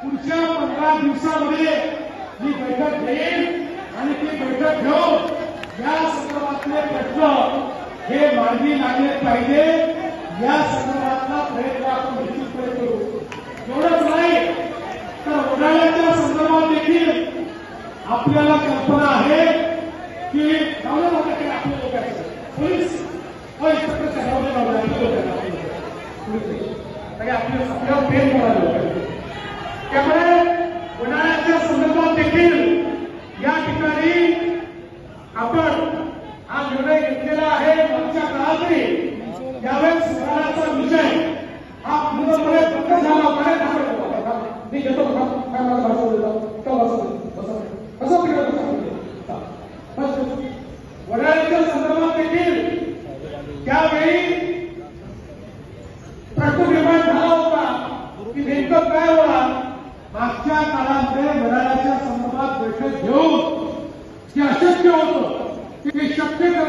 पुढच्या 15 दिवसामध्ये ही बैठक घेईल आणि ती बैठक घेऊन या संदर्भातले प्रश्न हे मार्गी लागले पाहिजे या संदर्भातला प्रयत्न आपण निश्चितपणे करू। एवढंच नाही तर उन्हाळ्याच्या संदर्भात देखील आपल्याला कल्पना आहे की आपल्या लोकांचं पोलीस आपल्याला प्रेम करायला त्यामुळे उन्हाळ्याच्या संदर्भात देखील या ठिकाणी आपण हा निर्णय घेतलेला आहे। मागच्या काळातही यावेळेस उन्हाळ्याचा विषय हा पूर्णपणे बंद झाला मी घेतो काय मला वडाळ्याच्या संदर्भात देखील त्यावेळी प्रश्न निर्माण झाला होता की नेमकं काय होणार। मागच्या काळामध्ये वडाळ्याच्या संदर्भात बैठक घेऊन जे अशक्य होतं ते शक्य